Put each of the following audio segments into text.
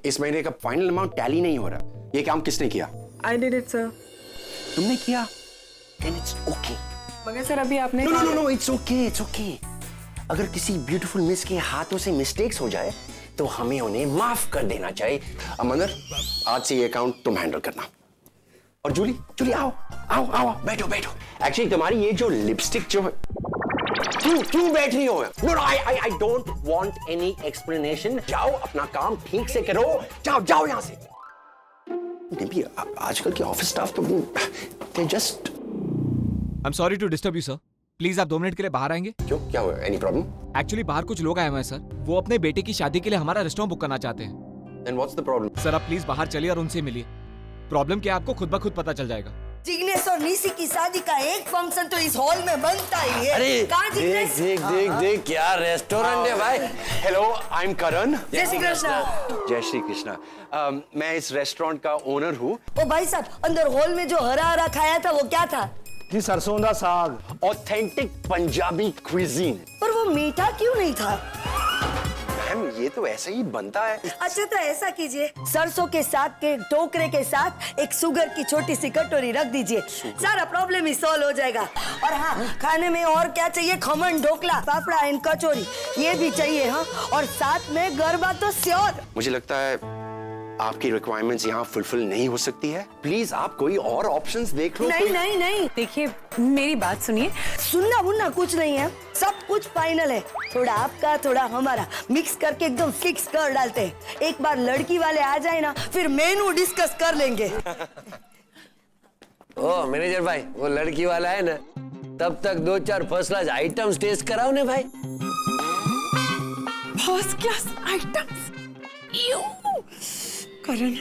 इस महीने का फाइनल अमाउंट टैली नहीं हो रहा। ये काम किसने किया? I did it, sir. तुमने किया? Then it's okay. मगर सर अभी आपने No, it's okay. अगर किसी ब्यूटीफुल मिस के हाथों से मिस्टेक्स हो जाए तो हमें उन्हें माफ कर देना चाहिए। अमंदर, आज से ये अकाउंट तुम हैंडल करना। और जूली आओ बैठो। एक्चुअली तुम्हारी ये जो लिपस्टिक जो है, क्यों बैठ रही हो? No, I don't want any explanation. जाओ अपना काम ठीक से करो। जाओ यहाँ से। भी आजकल के ऑफिस स्टाफ तो they just I'm sorry to disturb you, sir. Please आप 2 मिनट के लिए बाहर आएंगे? क्यों, क्या हुआ? Any problem? एक्चुअली बाहर कुछ लोग आए हुए हैं सर। वो अपने बेटे की शादी के लिए हमारा रेस्टोरेंट बुक करना चाहते हैं। Then what's the problem? Sir आप प्लीज बाहर चलिए और उनसे मिलिए। प्रॉब्लम क्या आपको खुद ब खुद पता चल जाएगा। जिग्नेश और निशी की शादी का एक फंक्शन तो इस हॉल में बनता ही है। अरे कहाँ जिग्नेश? देख क्या रेस्टोरेंट है भाई। हेलो, आई एम करण। जय श्री कृष्णा। जय श्री कृष्णा। मैं इस रेस्टोरेंट का ओनर हूँ। ओ भाई साहब, अंदर हॉल में जो हरा खाया था वो क्या था? जी सरसों दा साग। Authentic Punjabi cuisine. पर वो मीठा क्यों नहीं था? मैम, ये तो ऐसा ही बनता है। अच्छा तो ऐसा कीजिए, सरसों के साग के टोकरे के साथ एक शुगर की छोटी सी कटोरी रख दीजिए, सारा प्रॉब्लम ही सॉल्व हो जाएगा। और हाँ, खाने में और क्या चाहिए? खमन, ढोकला, पापड़ा एंड कचौरी, ये भी चाहिए। हाँ, और साथ में गरबा तो श्योर। मुझे लगता है आपकी रिक्वायरमेंट्स यहाँ फुलफिल नहीं हो सकती है। प्लीज आप कोई और ऑप्शंस देख लो। नहीं। देखिए मेरी बात सुनिए। सुनना वुनना कुछ नहीं है, सब कुछ फाइनल है। थोड़ा आपका थोड़ा हमारा मिक्स करके एकदम फिक्स कर डालते हैं। एक बार लड़की वाले आ जाए ना, फिर मेनू डिस्कस कर लेंगे। ओ मैनेजर भाई, वो लड़की वाला है ना, तब तक 2-4 फर्स्ट क्लास आइटम्स टेस्ट कराओ ने भाई। First class items? Karan,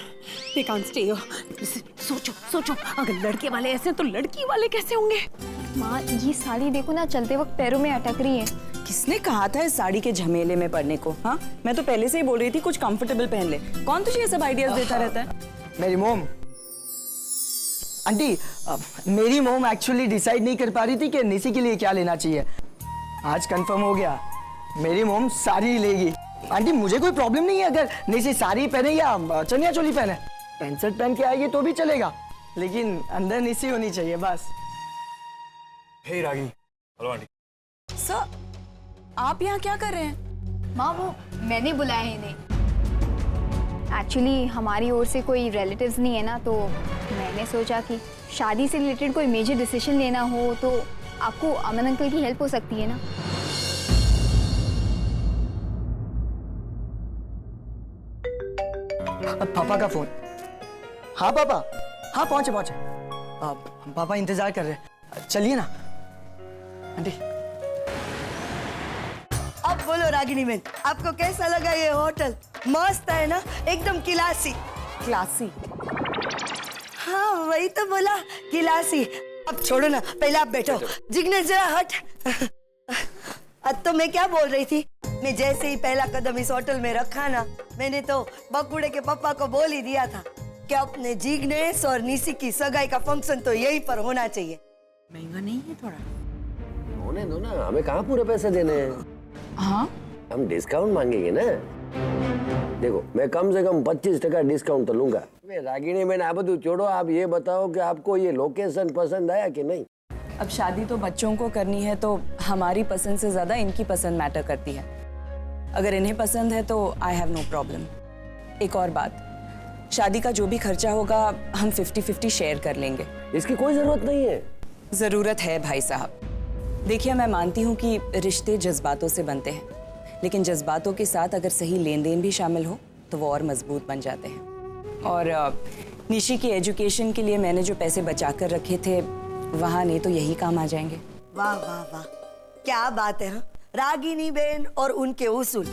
they can't stay here. सोचो अगर लड़के वाले ऐसे तो लड़की वाले कैसे होंगे? माँ ये साड़ी देखो ना, चलते वक्त पैरों में अटक रही है। किसने कहा था इस साड़ी के झमेले में पड़ने को? हाँ, मैं तो पहले से ही बोल रही थी कुछ कंफर्टेबल पहन ले। कौन तुझे ये सब आइडियाज देता रहता है? मेरी मोम। आंटी, मेरी मोम एक्चुअली डिसाइड नहीं कर पा रही थी कि निशी के लिए क्या लेना चाहिए। आज कंफर्म हो गया, मेरी मोम साड़ी ही लेगी। आंटी मुझे कोई प्रॉब्लम नहीं है अगर निशी साड़ी पहने या चनिया चोली पहने। पैंट शर्ट पहन के आएगी तो भी चलेगा, लेकिन अंदर निशी होनी चाहिए बस। Hey Ragini. Hello aunty. Sir, आप यहाँ क्या कर रहे हैं? माँ वो मैंने बुलाया है इन्हें। एक्चुअली हमारी ओर से कोई रिलेटिव्स नहीं है ना, तो मैंने सोचा कि शादी से रिलेटेड कोई मेजर डिसीजन लेना हो तो आपको अमन अंकल की हेल्प हो सकती है ना। पापा का फोन। हाँ पापा, हाँ पहुंचे। पापा इंतजार कर रहे हैं, चलिए ना। आंटी अब बोलो रागिनी बहन, आपको कैसा लगा ये होटल? मस्त है ना, एकदम क्लासी। हाँ वही तो बोला, क्लासी। अब छोड़ो ना, पहले आप बैठो। जिग्नेश जरा हट। अब तो मैं क्या बोल रही थी, मैं जैसे ही पहला कदम इस होटल में रखा ना, मैंने तो बकुड़े के पापा को बोल ही दिया था कि अपने जिग्नेश और निशी की सगाई का फंक्शन तो यहीं पर होना चाहिए। महंगा नहीं है थोड़ा? होने दो ना, हमें कहाँ पूरे पैसे देने हैं। हाँ, हम डिस्काउंट मांगेंगे ना। देखो मैं कम से कम 25% डिस्काउंट तो लूंगा। रागिनी मैंने आप छोड़ो, आप ये बताओ कि आपको ये लोकेशन पसंद आया कि नहीं? अब शादी तो बच्चों को करनी है, तो हमारी पसंद से ज्यादा इनकी पसंद मैटर करती है। अगर इन्हें पसंद है तो आई हैव नो प्रॉब्लम। एक और बात, शादी का जो भी खर्चा होगा हम 50-50 शेयर कर लेंगे। इसकी कोई जरूरत नहीं है। जरूरत है भाई साहब। देखिए मैं मानती हूँ कि रिश्ते जज्बातों से बनते हैं, लेकिन जज्बातों के साथ अगर सही लेन देन भी शामिल हो तो वो और मजबूत बन जाते हैं। और निशी की एजुकेशन के लिए मैंने जो पैसे बचा कर रखे थे, वहाँ नहीं तो यही काम आ जाएंगे। वाह वाह वाह, क्या बात है। हाँ? रागिनी बहन और उनके उसूल।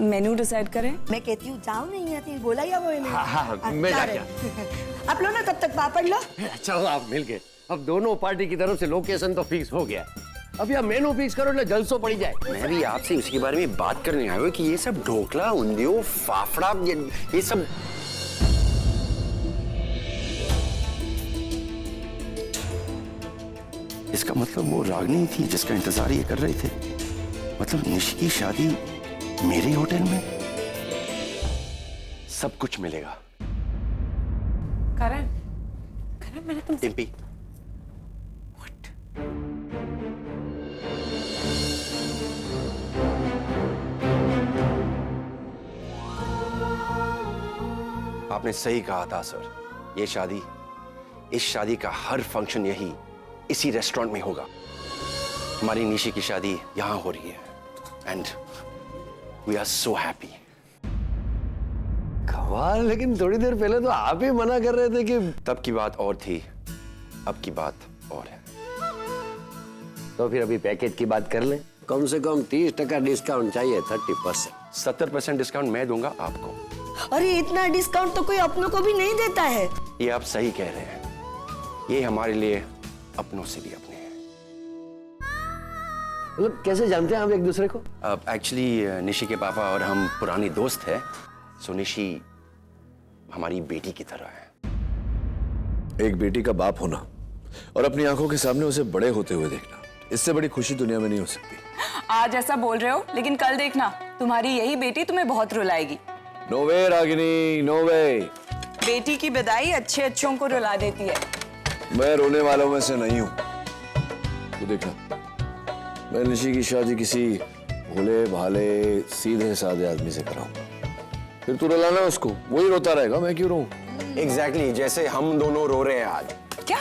मेन्यू डिसाइड करें? मैं कहती हूँ जाओ, नहीं आती बोला या वो नहीं? हाँ, मैं जा गया। आप लो ना तब तक पापड़ लो। चलो आप मिल गए। अब दोनों पार्टी की तरफ से लोकेशन तो फिक्स हो गया। अब यह मेनू फिक्स करो ना, जलसो पड़ी जाए। मैं भी आपसे उसके बारे में बात करने आया हूँ कि ये सब ढोकला, उंधियो, फाफड़ा, ये सब इसका मतलब वो रागनी थी जिसका इंतजार ये कर रहे थे। मतलब निशी की शादी मेरे होटल में। सब कुछ मिलेगा। करण, मैंने तुमसे डिम्पी, आपने सही कहा था सर। ये शादी, इस शादी का हर फंक्शन यही इसी रेस्टोरेंट में होगा। हमारी निशी की शादी यहां हो रही है and we are so happy. कमाल, लेकिन थोड़ी देर पहले तो आप ही मना कर रहे थे कि तब की बात और थी, अब की बात और है। तो फिर अभी पैकेज की बात कर लें। कम से कम 30% डिस्काउंट चाहिए। 30%। 70% डिस्काउंट मैं दूंगा आपको। अरे इतना डिस्काउंट तो कोई अपनों को भी नहीं देता है। ये आप सही कह रहे हैं, ये हमारे लिए अपनों से भी अपने हैं। मतलब कैसे जानते हैं आप एक दूसरे को? एक्चुअली निशी के पापा और हम पुराने दोस्त हैं, सो निशी हमारी बेटी की तरह है। एक बेटी का बाप होना और अपनी आंखों के सामने उसे बड़े होते हुए देखना, इससे बड़ी खुशी दुनिया में नहीं हो सकती। आज ऐसा बोल रहे हो, लेकिन कल देखना तुम्हारी यही बेटी तुम्हें बहुत रुलाएगी। नो वे रागिनी, नो वे। बेटी की विदाई अच्छे अच्छों को रुला देती है। मैं रोने वालों में से नहीं हूं। तो देखना, मैं निशी की शादी किसी भोले भाले सीधे साधे आदमी से कराऊंगा। फिर तू रुलाना उसको, वही रोता रहेगा, मैं क्यों रोऊं? एग्जैक्टली जैसे हम दोनों रो रहे हैं आज। क्या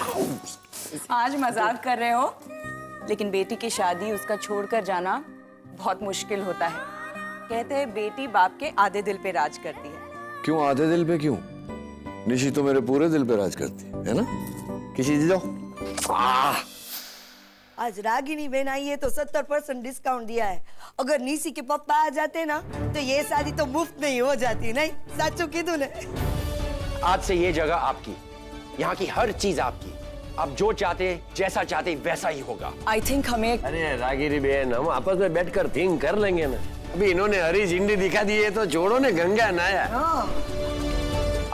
आज मजाक कर रहे हो? लेकिन बेटी की शादी, उसका छोड़कर जाना बहुत मुश्किल होता है। कहते हैं बेटी बाप के आधे दिल पे राज करती है। क्यों आधे दिल पे क्यों? निशी तो मेरे पूरे दिल पे राज करती है ना? किसी दी जाओ। आज रागिनी बहन आई है तो 70% डिस्काउंट दिया है। अगर निशी के पप्पा आ जाते ना तो ये शादी तो मुफ्त में ही हो जाती। नहीं साचू कीधु ने? आज से ये जगह आपकी, यहाँ की हर चीज आपकी। आप जो चाहते, जैसा चाहते वैसा ही होगा। आई थिंक हमें अरे रागिनी बहन, हम आपस में बैठकर थिंक कर लेंगे ना। अभी इन्होंने हरी झंडी दिखा दी है तो जोड़ों ने गंगा नहाया।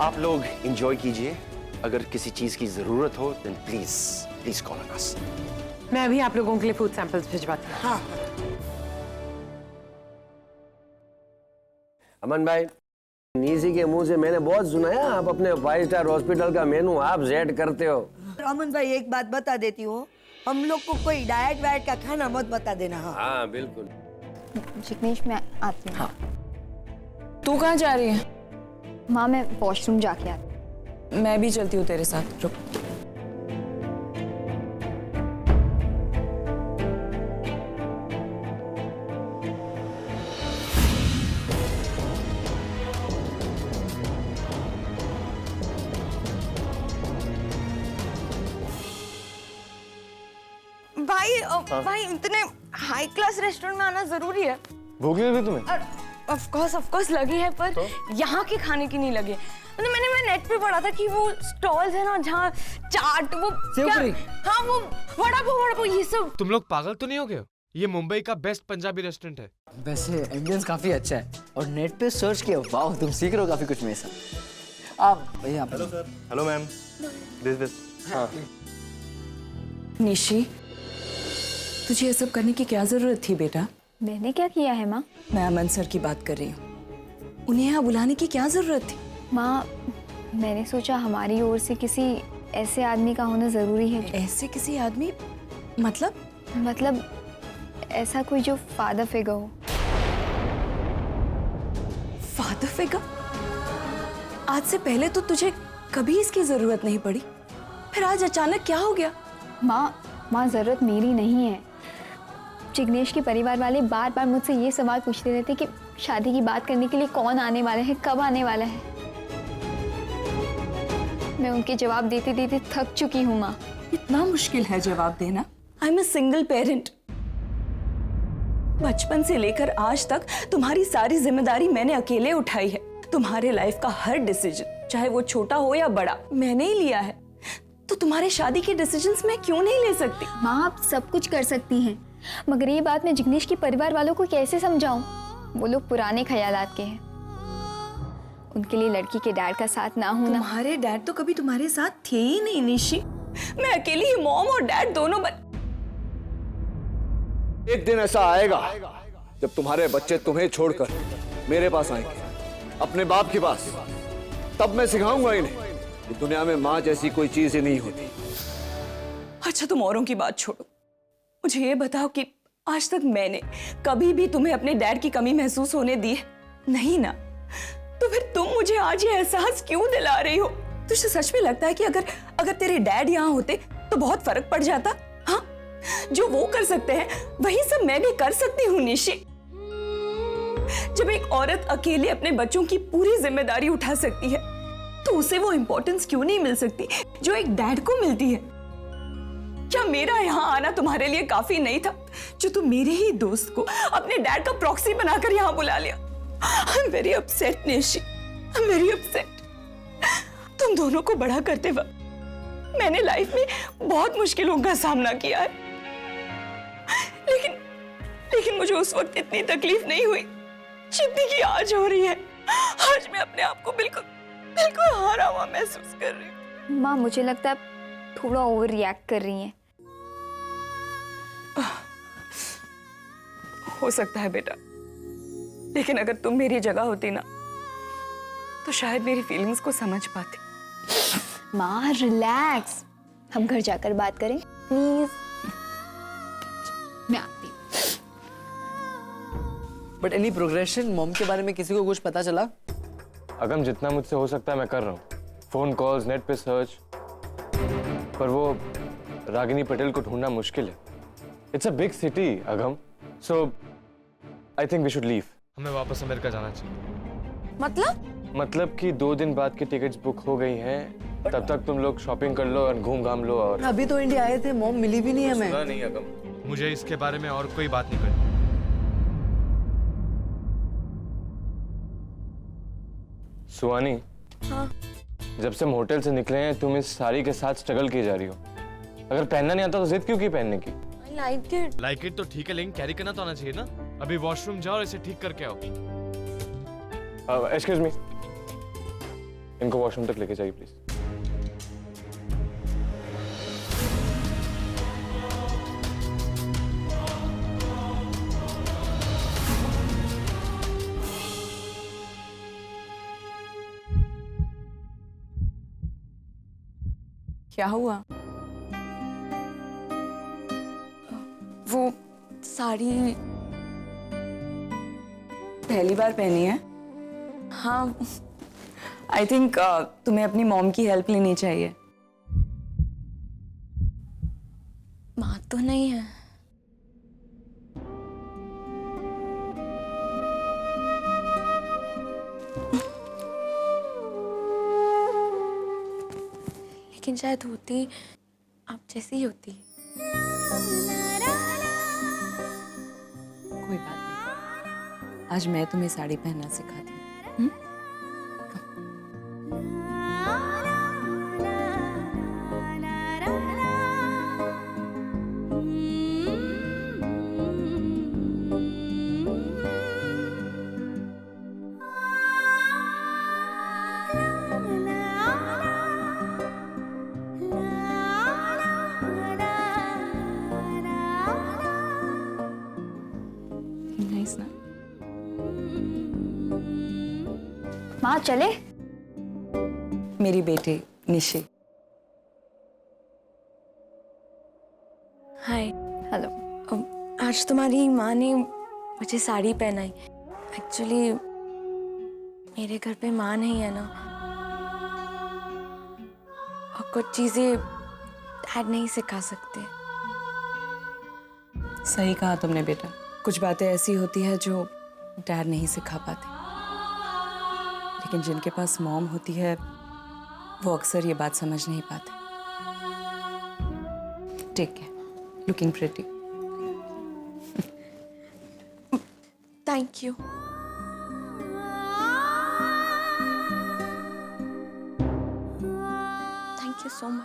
आप लोग एंजॉय कीजिए। अगर किसी चीज की जरूरत हो then please call on us. मैं अभी आप लोगों के लिए फूड सैंपल्स भिजवाती हूँ। हाँ। अमन भाई, निशी के मुंह से मैंने बहुत सुना है आप अपने 5 स्टार हॉस्पिटल का मेनू आप सेट करते हो। अमन भाई एक बात बता देती हूँ, हम लोग को कोई डाइट वाइट का खाना मत बता देना। हाँ हाँ बिल्कुल। जिग्नेश मैं आती हूँ। तू कहाँ जा रही है? माँ मैं वॉशरूम जाके आती। मैं भी चलती हूँ तेरे साथ। रुक। भाई इतने हाई क्लास रेस्टोरेंट में आना जरूरी है? भूख लगी तुम्हें? ऑफ कोर्स लगी है, पर तो? यहाँ के खाने की नहीं लगी। मतलब मैंने नेट पे पढ़ा था कि वो स्टॉल्स है ना जहाँ चाट, वो हाँ वो वड़ा पाव ये सब। तुम लोग पागल तो नहीं हो गए? ये मुंबई का बेस्ट पंजाबी रेस्टोरेंट है। वैसे एम्बियंस काफी अच्छा है और नेट पे सर्च किया। वाह, तुम सीख रहे हो काफी कुछ मेरे साथ। आप भैया। Hello sir. Hello ma'am. This हाँ। निशी, तुझे ये सब करने की क्या जरूरत थी बेटा? मैंने क्या किया है माँ? मैं अमन सर की बात कर रही हूँ। उन्हें यहाँ बुलाने की क्या जरूरत थी? माँ मैंने सोचा हमारी ओर से किसी ऐसे आदमी का होना जरूरी है। ऐसे किसी आदमी? मतलब ऐसा कोई जो फादर फिगर हो। Father figure? आज से पहले तो तुझे कभी इसकी जरूरत नहीं पड़ी, फिर आज अचानक क्या हो गया? माँ जरूरत मेरी नहीं है। जिग्नेश के परिवार वाले बार बार मुझसे ये सवाल पूछते रहते कि शादी की बात करने के लिए कौन आने वाला है, कब आने वाला है। मैं उनके जवाब देते देते थक चुकी हूँ माँ। इतना मुश्किल है जवाब देना? I am a single parent. बचपन से लेकर आज तक तुम्हारी सारी जिम्मेदारी मैंने अकेले उठाई है। तुम्हारे लाइफ का हर डिसीजन, चाहे वो छोटा हो या बड़ा, मैंने ही लिया है। तो तुम्हारे शादी के डिसीजंस मैं क्यों नहीं ले सकती? माँ आप सब कुछ कर सकती हैं, मगर ये बात मैं जिग्नेश के परिवार वालों को कैसे समझाऊं? वो लोग पुराने ख्यालात के हैं। उनके लिए लड़की के डैड का साथ ना होना। तुम्हारे डैड तो कभी तुम्हारे साथ थे ही नहीं निशी। मैं अकेली ही मॉम और डैड दोनों एक दिन ऐसा आएगा जब तुम्हारे बच्चे तुम्हें छोड़कर मेरे पास आएंगे अपने बाप के पास, तब मैं सिखाऊंगा इन्हें कि दुनिया में माँ जैसी कोई चीज ही नहीं होती। अच्छा तुम औरों की बात छोड़ो, मुझे ये बताओ कि आज तक मैंने कभी भी तुम्हें अपने डैड की कमी महसूस होने दी है? नहीं ना? तो फिर तुम मुझे आज ये एहसास क्यों दिला रही हो? तुझे सच में लगता है कि अगर तेरे डैड यहाँ होते तो बहुत फर्क पड़ जाता? हाँ, जो वो कर सकते हैं वही सब मैं भी कर सकती हूँ निशी। जब एक औरत अकेले अपने बच्चों की पूरी जिम्मेदारी उठा सकती है तो उसे वो इंपॉर्टेंस क्यों नहीं मिल सकती जो एक डैड को मिलती है? क्या मेरा यहाँ आना तुम्हारे लिए काफी नहीं था जो तुम मेरे ही दोस्त को अपने डैड का प्रॉक्सी बनाकर यहाँ बुला लिया? I'm very upset, Nishi. I'm very upset। तुम दोनों को बड़ा करते वक्त मैंने लाइफ में बहुत मुश्किलों का सामना किया है, लेकिन मुझे उस वक्त इतनी तकलीफ नहीं हुई जितनी की आज हो रही है। आज मैं अपने आप को बिल्कुल हारा हुआ महसूस कर रही हूँ। माँ, मुझे लगता है आप थोड़ा ओवर रिएक्ट कर रही हैं। हो सकता है बेटा, लेकिन अगर तुम मेरी जगह होती ना तो शायद मेरी फीलिंग्स को समझ पाती। माँ रिलैक्स, हम घर जाकर बात करें प्लीज। मैं आती हूँ। But any progression? मॉम के बारे में किसी को कुछ पता चला? अगम, जितना मुझसे हो सकता है मैं कर रहा हूँ। फोन कॉल्स, नेट पे सर्च, पर वो रागिनी पटेल को ढूंढना मुश्किल है। It's a big city Agam, so I think we should leave. हमें वापस अमेरिका जाना चाहिए। मतलब कि 2 दिन बाद की टिकट्स बुक हो गई हैं, तब तक तुम लोग शॉपिंग कर लो और घूम घाम लो। और अभी तो इंडिया आए थे, मॉम मिली भी नहीं हमें। सुना नहीं अगम। मुझे इसके बारे में और कोई बात नहीं करनी। सुहानी, हाँ? जब से हम होटल से निकले हैं तुम इस साड़ी के साथ स्ट्रगल की जा रही हो। अगर पहनना नहीं आता तो जिद क्यों की पहनने की? लाइक इट तो ठीक है, लेकिन कैरी करना तो आना चाहिए ना। अभी वॉशरूम जाओ और इसे ठीक करके आओ। एक्सक्यूज मी, इनको वॉशरूम तक लेके जाइए प्लीज। क्या हुआ? वो साड़ी पहली बार पहनी है? हाँ, आई थिंक तुम्हें अपनी मॉम की हेल्प लेनी चाहिए। माँ तो नहीं है। लेकिन शायद होती आप जैसी ही होती। कोई बात नहीं, आज मैं तुम्हें साड़ी पहनना सिखाती हूँ। नाइस ना? माँ चले? मेरी बेटी निशी। हाय। हेलो। आज तुम्हारी माँ ने मुझे साड़ी पहनाई। एक्चुअली मेरे घर पे माँ नहीं है ना, और कुछ चीजें डैड नहीं सिखा सकते। सही कहा तुमने बेटा, कुछ बातें ऐसी होती है जो डैड नहीं सिखा पाते, लेकिन जिनके पास मॉम होती है वो अक्सर ये बात समझ नहीं पाते। Take care, looking pretty. Thank you. Thank you so much.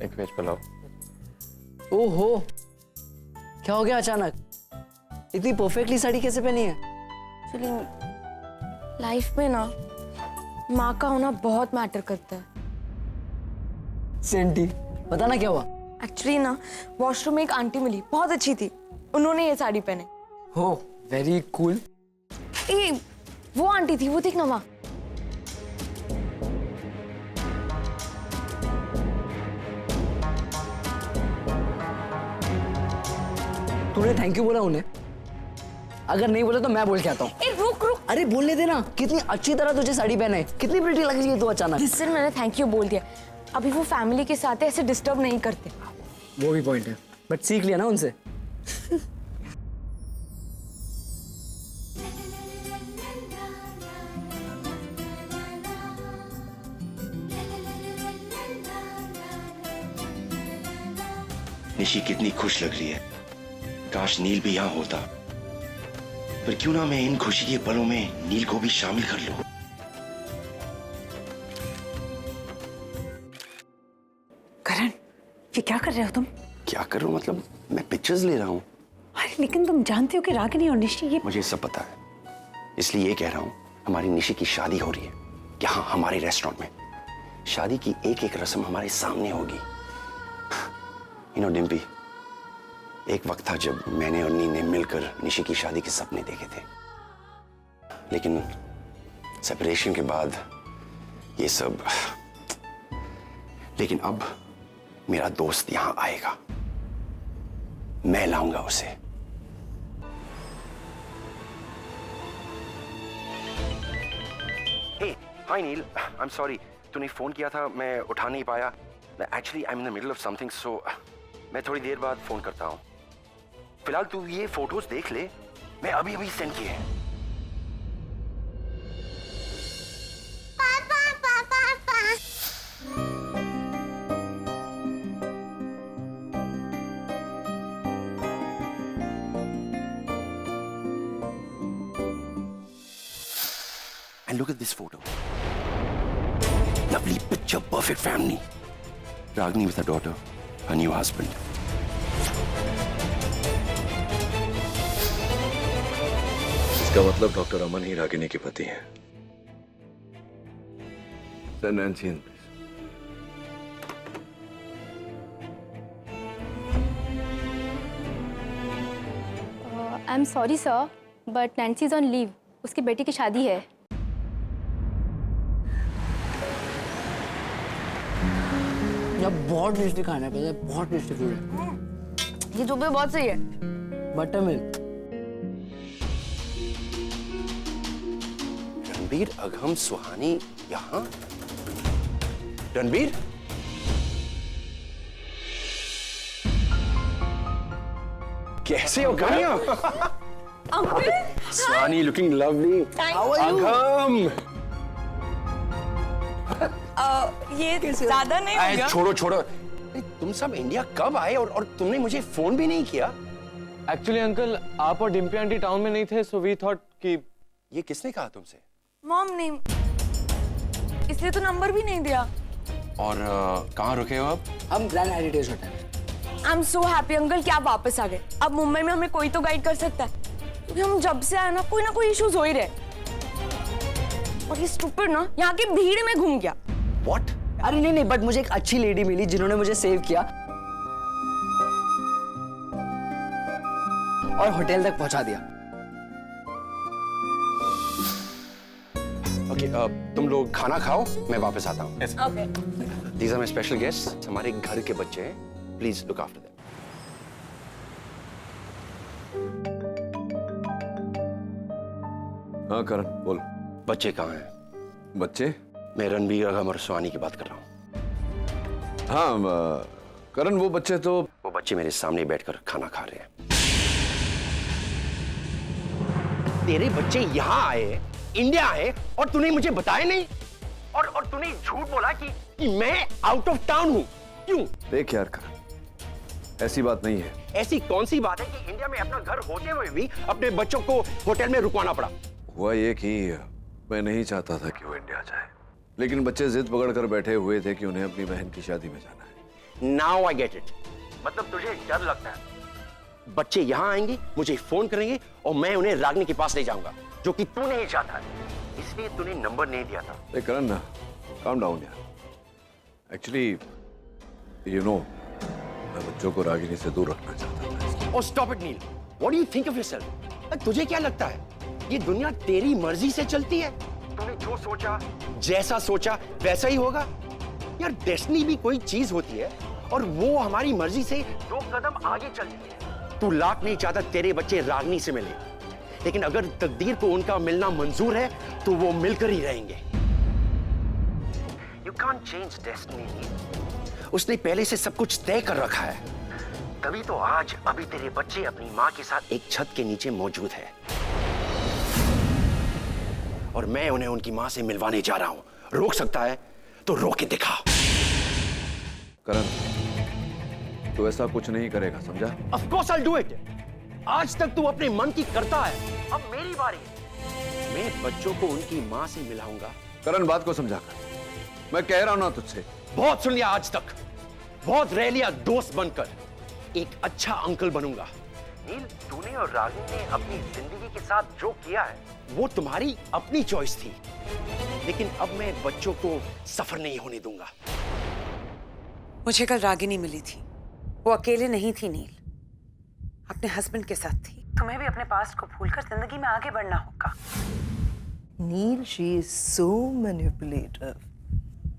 एक वेज पुलाव। ओहो, क्या हो गया अचानक? इतनी परफेक्टली साड़ी कैसे पहनी है? एक्चुअली लाइफ में ना माँ का होना बहुत मैटर करता है। सेंटी, बताना क्या हुआ? एक्चुअली ना वॉशरूम में एक आंटी मिली, बहुत अच्छी थी, उन्होंने ये साड़ी पहने। हो वेरी कूल। ए वो आंटी थी, वो देख ना वहाँ। तूने थैंक यू बोला उन्हें? अगर नहीं बोला तो मैं बोल के आता हूँ। ए रुक रुक, अरे बोलने देना, कितनी अच्छी तरह तुझे साड़ी पहने, कितनी प्रिटी लग रही है तू अचानक। जिससे मैंने थैंक यू बोल दिया। अभी वो फैमिली के साथ है, ऐसे डिस्टर्ब नहीं करते। वो भी पॉइंट है, बट सीख लिया ना उनसे। निशी कितनी खुश लग रही है। काश नील भी यहाँ होता। पर क्यों ना मैं इन खुशी के पलों में नील को भी शामिल कर लूं। करण, ये क्या कर रहे हो तुम? क्या करूं मतलब, मैं पिक्चर्स ले रहा हूं। अरे लेकिन तुम जानते हो कि रागिनी और निशी ये... मुझे सब पता है, इसलिए ये कह रहा हूं। हमारी निशी की शादी हो रही है यहाँ हमारे रेस्टोरेंट में। शादी की एक एक रस्म हमारे सामने होगी। यू नो डिम्पी, एक वक्त था जब मैंने और नी ने मिलकर निशी की शादी के सपने देखे थे, लेकिन सेपरेशन के बाद ये सब। लेकिन अब मेरा दोस्त यहां आएगा, मैं लाऊंगा उसे। Hey, hi Neel, I am sorry, तूने फोन किया था, मैं उठा नहीं पाया। Actually I am in the middle of something, so मैं थोड़ी देर बाद फोन करता हूँ। फिलहाल तू ये फोटोज देख ले, मैं अभी अभी सेंड किए हैं। And look at this photo. Lovely picture, perfect family. Ragini with her daughter, her new husband. इसका मतलब डॉक्टर अमन ही रागिनी के पति हैं। Send Nancy in, please. I am sorry sir, but Nancy is on leave, उसकी बेटी की शादी है। यार बहुत टेस्टी खाना है, पता है, बहुत टेस्टी फूड है। ये जो भी बहुत सही है। Butter milk. रणबीर, अगम, सुहानी यहाँ? रणबीर, कैसे हो कान्या? सुहानी लुकिंग लवली। अगम, ये ज्यादा नहीं हो गया? छोड़ो छोड़ो, तुम सब इंडिया कब आए और तुमने मुझे फोन भी नहीं किया? एक्चुअली अंकल, आप और डिम्पी आंटी टाउन में नहीं थे, सो वी थॉट कि... ये किसने कहा तुमसे? मॉम ने, इसलिए तो नंबर भी नहीं दिया। और कहाँ रुके हो अब? हम grand heritage hotel. I am so happy uncle कि आप वापस आ गए। अब मुंबई में हमें कोई तो गाइड कर सकता है, क्योंकि हम जब से आए ना कोई इश्यूज हो ही रहे। और ये स्टूपिड ना यहाँ की भीड़ में घूम गया। What? अरे नहीं, बट मुझे एक अच्छी लेडी मिली जिन्होंने मुझे सेव किया और होटल तक पहुंचा दिया। ओके, तुम लोग खाना खाओ, मैं वापस आता हूँ। Okay. These are my special guests, हमारे घर के बच्चे हैं, प्लीज लुक आफ्टर देम। हाँ करण, बोल। बच्चे कहाँ हैं? बच्चे? मैं रणबीर, अगम और सुहानी की बात कर रहा हूँ। हाँ करण, वो बच्चे मेरे सामने बैठकर खाना खा रहे हैं। तेरे बच्चे यहाँ आए, इंडिया आए, और तूने मुझे बताया नहीं, और तूने झूठ बोला कि मैं आउट ऑफ टाउन हूँ। क्यों? देख यार करण, ऐसी बात नहीं है। ऐसी कौन सी बात है कि इंडिया में अपना घर होते हुए भी अपने बच्चों को होटल में रुकवाना पड़ा? हुआ ये कि मैं नहीं चाहता था कि वो इंडिया जाए, लेकिन बच्चे जिद पकड़ कर बैठे हुए थे कि उन्हें अपनी बहन की शादी में जाना है। Now I get it. मतलब तुझे डर लगता है बच्चे यहाँ आएंगे, मुझे फोन करेंगे और मैं उन्हें रागिनी के पास ले जाऊंगा, जो कि तू नहीं चाहता है, इसलिए तूने नंबर नहीं दिया था। अरे करण ना, काम डाउन यार। एक्चुअली यू नो, मैं बच्चों को रागिनी से दूर रखना चाहता था। और stop it Neel, what do you think of yourself? तुझे क्या लगता है ये दुनिया तेरी मर्जी से चलती है? तूने जो सोचा, जैसा सोचा वैसा ही होगा। यार डेस्टिनी भी कोई चीज होती है और वो हमारी मर्जी से 2 कदम आगे चलती है। तू लाख नहीं चाहता तेरे बच्चे रागिनी से मिले, लेकिन अगर तकदीर को उनका मिलना मंजूर है तो वो मिलकर ही रहेंगे। You can't change destiny. उसने पहले से सब कुछ तय कर रखा है, तभी तो आज अभी तेरे बच्चे अपनी माँ के साथ एक छत के नीचे मौजूद है और मैं उन्हें उनकी माँ से मिलवाने जा रहा हूँ। रोक सकता है तो रोक के दिखा। करण, तू ऐसा कुछ नहीं करेगा, समझा? Of course I'll do it. आज तक तू अपने मन की करता है, अब मेरी बारी है। मैं बच्चों को उनकी माँ से मिलाऊंगा। करण, बात को समझा कर, मैं कह रहा हूं ना तुझसे। बहुत सुन लिया आज तक, बहुत रह लिया दोस्त बनकर। एक अच्छा अंकल बनूंगा। नील, तूने और रागिनी ने अपनी जिंदगी के साथ जो किया है वो तुम्हारी अपनी चॉइस थी, लेकिन अब मैं बच्चों को सफर नहीं होने दूंगा। मुझे कल रागिनी मिली थी, वो अकेले नहीं थी नील, अपने हस्बैंड के साथ थी। तुम्हें भी अपने पास्ट को भूलकर जिंदगी में आगे बढ़ना होगा। नील, शी इज सो मैनिपुलेटिव।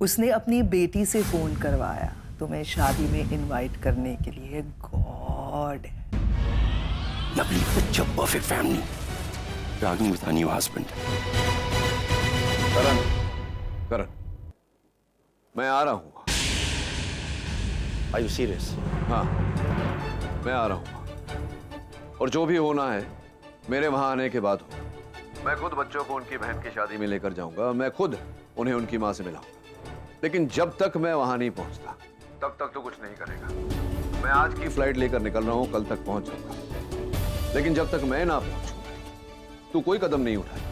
उसने अपनी बेटी से फोन करवाया तुम्हें शादी में इनवाइट करने के लिए। God, lovely, such a perfect family. Ragini with her new husband. करण, करण, मैं आ रहा हूँ। Are you serious? हाँ, मैं आ रहा हूँ और जो भी होना है मेरे वहां आने के बाद हो। मैं खुद बच्चों को उनकी बहन की शादी में लेकर जाऊंगा, मैं खुद उन्हें उनकी माँ से मिलाऊंगा। लेकिन जब तक मैं वहां नहीं पहुंचता तब तक तो कुछ नहीं करेगा। मैं आज की फ्लाइट लेकर निकल रहा हूं, कल तक पहुंच जाऊंगा, लेकिन जब तक मैं ना पहुंचूं तू कोई कदम नहीं उठाएगा।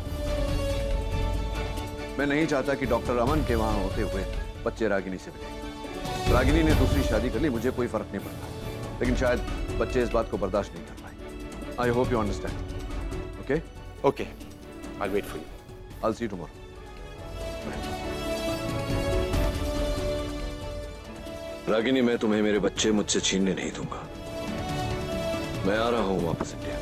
मैं नहीं चाहता कि डॉक्टर अमन के वहां होते हुए बच्चे रागिनी से मिले। रागिनी ने दूसरी शादी कर ली, मुझे कोई फर्क नहीं पड़ता, लेकिन शायद बच्चे इस बात को बर्दाश्त नहीं कर पाए। I hope you understand. Okay? Okay, I'll wait for you. I'll see you tomorrow. Ragini, मैं तुम्हें मेरे बच्चे मुझसे छीनने नहीं दूंगा। मैं आ रहा हूं वापस इंडिया।